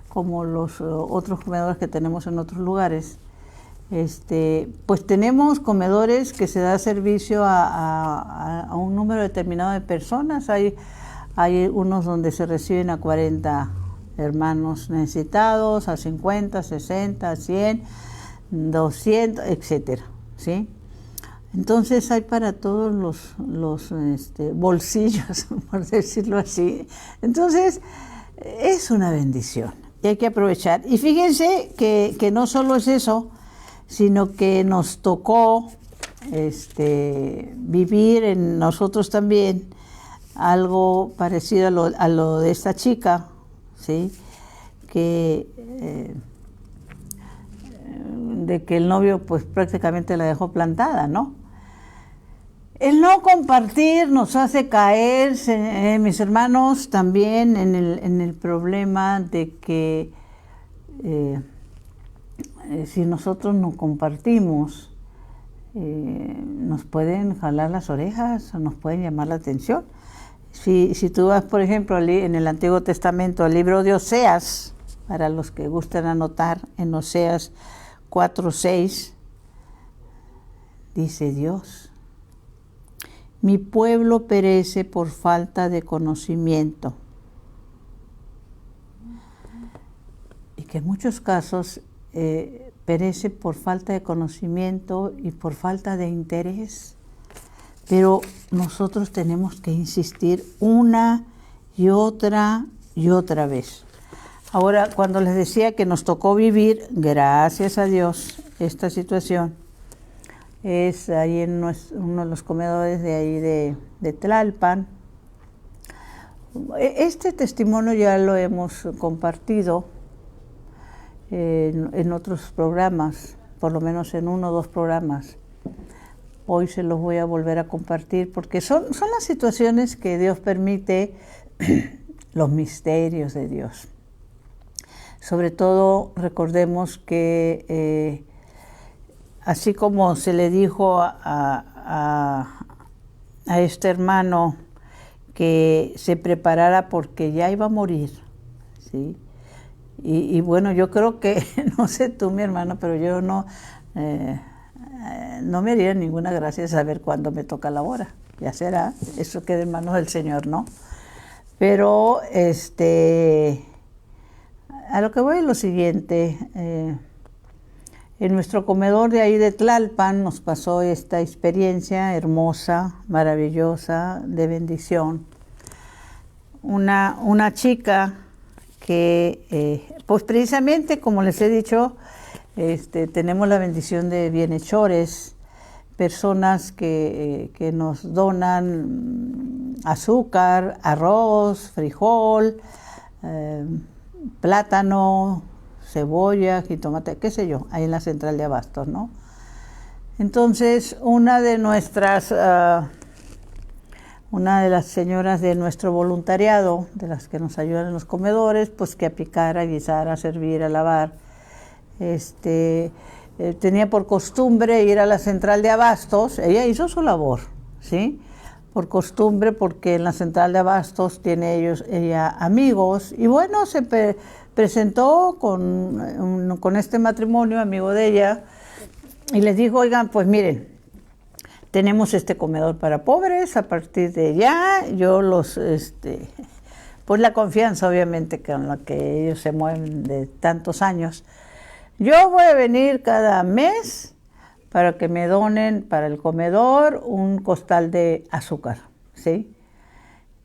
A: como los otros comedores que tenemos en otros lugares, pues tenemos comedores que se da servicio a un número determinado de personas. Hay unos donde se reciben a 40 hermanos necesitados, a 50, 60, 100, 200, etcétera, ¿sí? Entonces hay para todos los bolsillos, por decirlo así. Entonces es una bendición y hay que aprovechar. Y fíjense que no solo es eso, sino que nos tocó vivir en nosotros también algo parecido a lo de esta chica, ¿sí? De que el novio pues prácticamente la dejó plantada, ¿no? El no compartir nos hace caer, mis hermanos, también en el problema de que si nosotros no compartimos, nos pueden jalar las orejas o nos pueden llamar la atención. Si tú vas, por ejemplo, en el Antiguo Testamento, al libro de Oseas, para los que gustan anotar, en Oseas 4:6, dice Dios: mi pueblo perece por falta de conocimiento. Y que en muchos casos perece por falta de conocimiento y por falta de interés. Pero nosotros tenemos que insistir una y otra vez. Ahora, cuando les decía que nos tocó vivir, gracias a Dios, esta situación, es ahí en uno de los comedores de ahí de Tlalpan. Este testimonio ya lo hemos compartido en otros programas, por lo menos en 1 o 2 programas. Hoy se los voy a volver a compartir porque son las situaciones que Dios permite, los misterios de Dios. Sobre todo recordemos que así como se le dijo a este hermano que se preparara porque ya iba a morir, ¿sí? Y bueno, yo creo que, no sé tú, mi hermano, pero yo no me haría ninguna gracia saber cuándo me toca la hora. Ya será, eso queda en manos del Señor, ¿no? Pero a lo que voy es lo siguiente. En nuestro comedor de ahí de Tlalpan nos pasó esta experiencia hermosa, maravillosa, de bendición. Una chica que, pues precisamente, como les he dicho, tenemos la bendición de bienhechores, personas que nos donan azúcar, arroz, frijol, plátano, cebolla, jitomate, qué sé yo, ahí en la central de abastos, ¿no? Entonces, una de las señoras de nuestro voluntariado, de las que nos ayudan en los comedores, pues que a picar, a guisar, a servir, a lavar, tenía por costumbre ir a la central de abastos. Ella hizo su labor, ¿sí? Por costumbre, porque en la central de abastos tiene ella amigos, y bueno, se presentó con este matrimonio, amigo de ella, y les dijo: oigan, pues miren, tenemos este comedor para pobres, a partir de ya, yo pues la confianza obviamente con la que ellos se mueven de tantos años, yo voy a venir cada mes para que me donen para el comedor un costal de azúcar, ¿sí?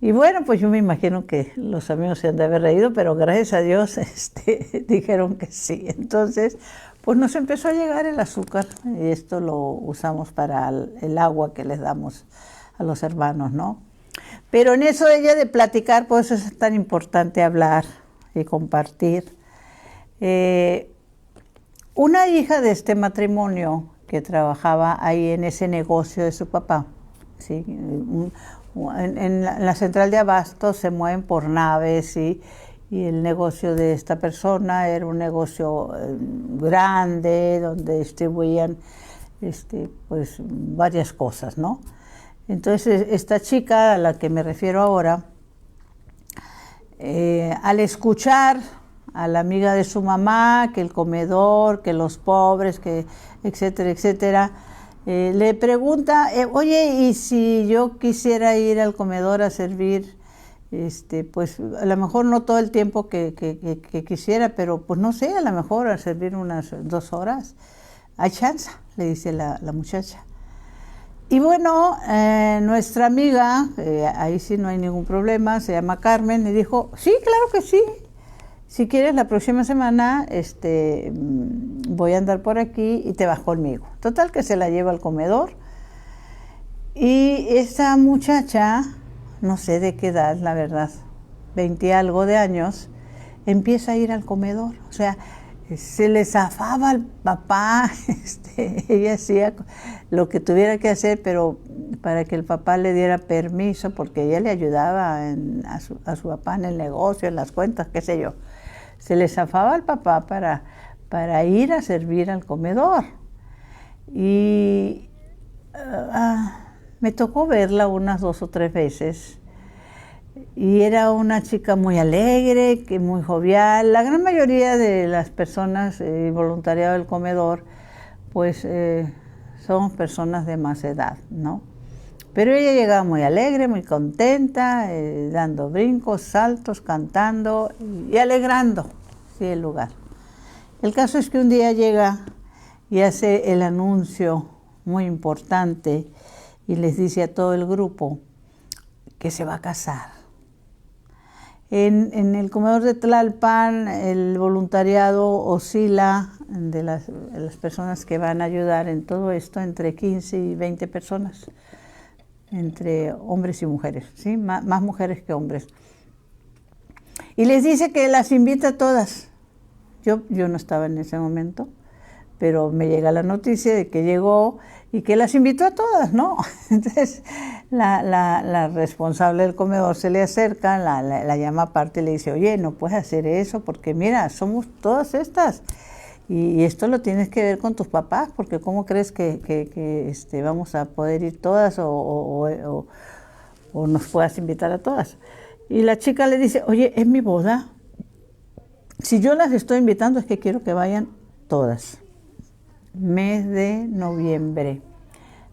A: Y bueno, pues yo me imagino que los amigos se han de haber reído, pero gracias a Dios dijeron que sí. Entonces, pues nos empezó a llegar el azúcar, y esto lo usamos para el agua que les damos a los hermanos, ¿no? Pero en eso ella de platicar, pues es tan importante hablar y compartir. Una hija de este matrimonio que trabajaba ahí en ese negocio de su papá, ¿sí? En la central de abastos se mueven por naves, ¿sí? Y el negocio de esta persona era un negocio grande, donde distribuían pues, varias cosas, ¿no? Entonces, esta chica a la que me refiero ahora, al escuchar a la amiga de su mamá, que el comedor, que los pobres, que etcétera, etcétera, le pregunta, oye, ¿y si yo quisiera ir al comedor a servir? Pues a lo mejor no todo el tiempo que quisiera, pero pues no sé, a lo mejor a servir unas 2 horas. Hay chance, le dice la muchacha. Y bueno, nuestra amiga, ahí sí no hay ningún problema, se llama Carmen, y dijo, sí, claro que sí. Si quieres, la próxima semana voy a andar por aquí y te vas conmigo. Total que se la lleva al comedor. Y esa muchacha, no sé de qué edad, la verdad, 20 y algo de años, empieza a ir al comedor. O sea, se le zafaba al papá, ella hacía lo que tuviera que hacer, pero para que el papá le diera permiso, porque ella le ayudaba a su papá en el negocio, en las cuentas, qué sé yo. Se le zafaba al papá para ir a servir al comedor. Y me tocó verla unas 2 o 3 veces. Y era una chica muy alegre, muy jovial. La gran mayoría de las personas voluntariado del comedor, pues son personas de más edad, ¿no? Pero ella llegaba muy alegre, muy contenta, dando brincos, saltos, cantando y alegrando, sí, el lugar. El caso es que un día llega y hace el anuncio muy importante y les dice a todo el grupo que se va a casar. En el comedor de Tlalpan, el voluntariado oscila de las personas que van a ayudar en todo esto entre 15 y 20 personas, entre hombres y mujeres, ¿sí? Más mujeres que hombres. Y les dice que las invita a todas. Yo no estaba en ese momento, pero me llega la noticia de que llegó y que las invitó a todas, ¿no? Entonces la responsable del comedor se le acerca, la llama aparte y le dice, oye, no puedes hacer eso porque mira, somos todas estas y esto lo tienes que ver con tus papás, porque ¿cómo crees que vamos a poder ir todas o nos puedas invitar a todas? Y la chica le dice, oye, es mi boda. Si yo las estoy invitando es que quiero que vayan todas. Mes de noviembre.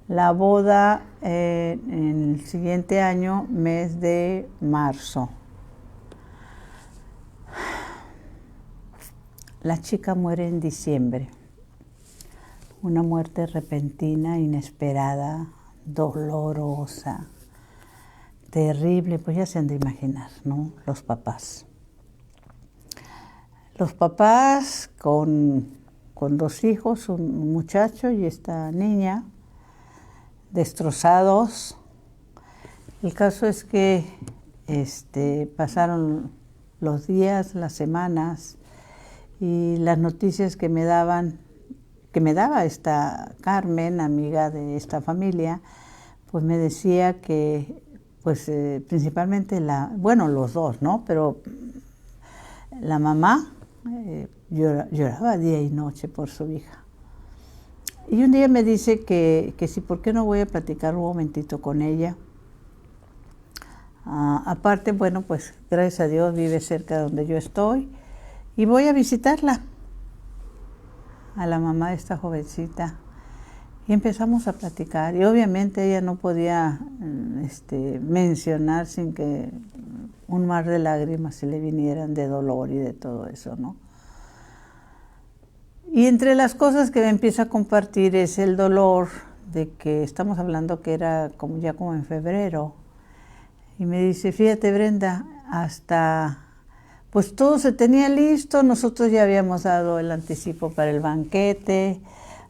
A: La boda en el siguiente año, mes de marzo. La chica muere en diciembre. Una muerte repentina, inesperada, dolorosa, terrible, pues ya se han de imaginar, ¿no? Los papás. Los papás con 2 hijos, un muchacho y esta niña, destrozados. El caso es que pasaron los días, las semanas, y las noticias que me daba esta Carmen, amiga de esta familia, pues me decía que, pues principalmente los dos, ¿no? Pero la mamá lloraba día y noche por su hija. Y un día me dice que sí, ¿por qué no voy a platicar un momentito con ella? Aparte, bueno, pues gracias a Dios vive cerca de donde yo estoy y voy a visitarla, a la mamá de esta jovencita. Y empezamos a platicar y obviamente ella no podía mencionar sin que un mar de lágrimas se le vinieran de dolor y de todo eso, ¿no? Y entre las cosas que me empieza a compartir es el dolor de que estamos hablando que era ya como en febrero. Y me dice, fíjate Brenda, pues todo se tenía listo, nosotros ya habíamos dado el anticipo para el banquete,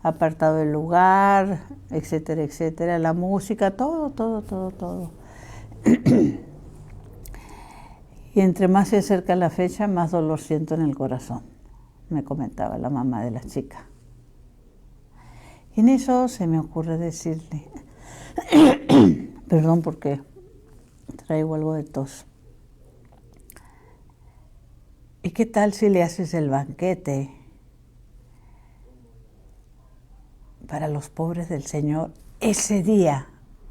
A: apartado el lugar, etcétera, etcétera, la música, todo. Y entre más se acerca la fecha, más dolor siento en el corazón, me comentaba la mamá de la chica. Y en eso se me ocurre decirle, Perdón porque traigo algo de tos. ¿Y qué tal si le haces el banquete para los pobres del Señor ese día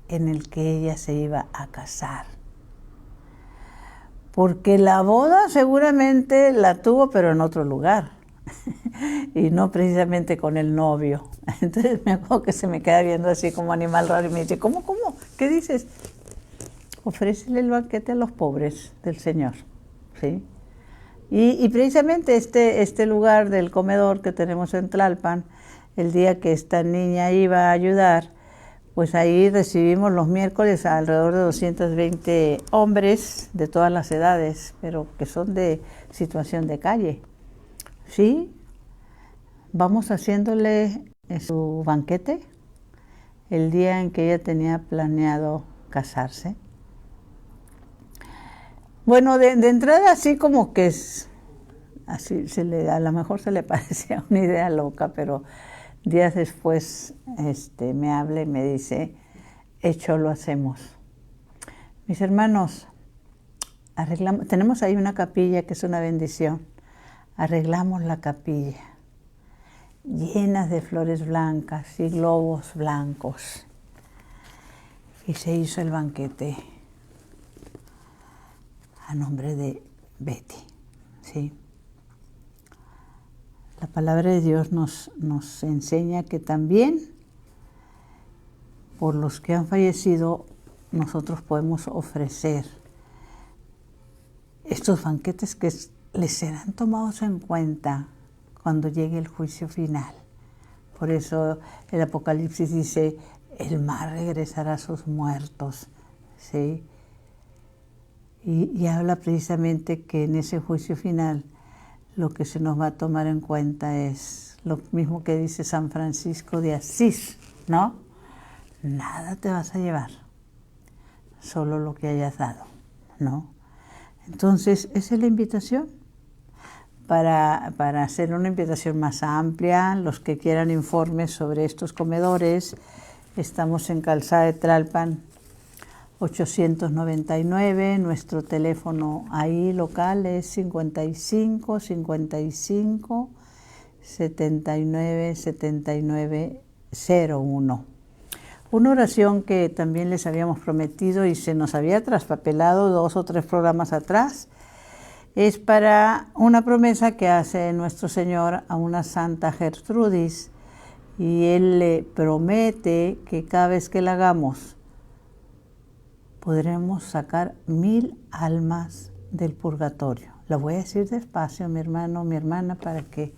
A: en el que ella se iba a casar? Porque la boda seguramente la tuvo, pero en otro lugar, y no precisamente con el novio. Entonces me acuerdo que se me queda viendo así como animal raro y me dice, ¿cómo? ¿Qué dices? Ofrécele el banquete a los pobres del Señor, ¿sí? Y precisamente este lugar del comedor que tenemos en Tlalpan, el día que esta niña iba a ayudar, pues ahí recibimos los miércoles a alrededor de 220 hombres de todas las edades, pero que son de situación de calle. ¿Sí? Vamos haciéndole su banquete el día en que ella tenía planeado casarse. Bueno, de entrada así como que es, así a lo mejor se le parecía una idea loca, pero días después me habla y me dice, hecho lo hacemos. Mis hermanos, tenemos ahí una capilla que es una bendición. Arreglamos la capilla, llenas de flores blancas y globos blancos. Y se hizo el banquete a nombre de Betty, ¿sí? La palabra de Dios nos enseña que también por los que han fallecido nosotros podemos ofrecer estos banquetes que les serán tomados en cuenta cuando llegue el juicio final. Por eso el Apocalipsis dice, el mar regresará a sus muertos, ¿sí? Y habla precisamente que en ese juicio final lo que se nos va a tomar en cuenta es lo mismo que dice San Francisco de Asís, ¿no? Nada te vas a llevar, solo lo que hayas dado, ¿no? Entonces, esa es la invitación para hacer una invitación más amplia. Los que quieran informes sobre estos comedores, estamos en Calzada de Tlalpan 899, nuestro teléfono ahí local es 55 55 79 79 01. Una oración que también les habíamos prometido y se nos había traspapelado 2 o 3 programas atrás, es para una promesa que hace nuestro Señor a una Santa Gertrudis, y Él le promete que cada vez que la hagamos, podremos sacar 1000 almas del purgatorio. La voy a decir despacio, mi hermano, mi hermana, para que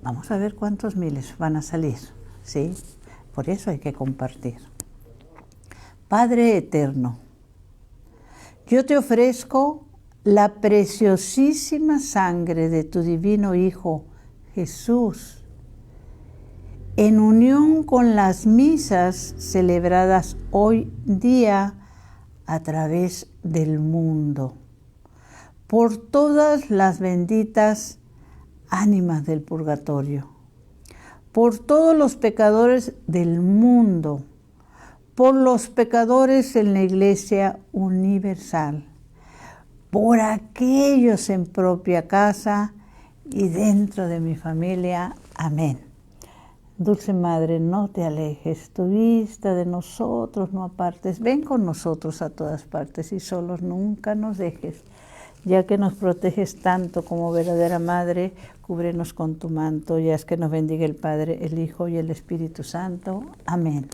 A: vamos a ver cuántos miles van a salir, ¿sí? Por eso hay que compartir. Padre eterno, yo te ofrezco la preciosísima sangre de tu divino Hijo, Jesús, en unión con las misas celebradas hoy día a través del mundo, por todas las benditas ánimas del purgatorio, por todos los pecadores del mundo, por los pecadores en la Iglesia Universal, por aquellos en propia casa y dentro de mi familia. Amén. Dulce Madre, no te alejes, tu vista de nosotros no apartes. Ven con nosotros a todas partes y solos nunca nos dejes. Ya que nos proteges tanto como verdadera Madre, cúbrenos con tu manto y haz que nos bendiga el Padre, el Hijo y el Espíritu Santo. Amén.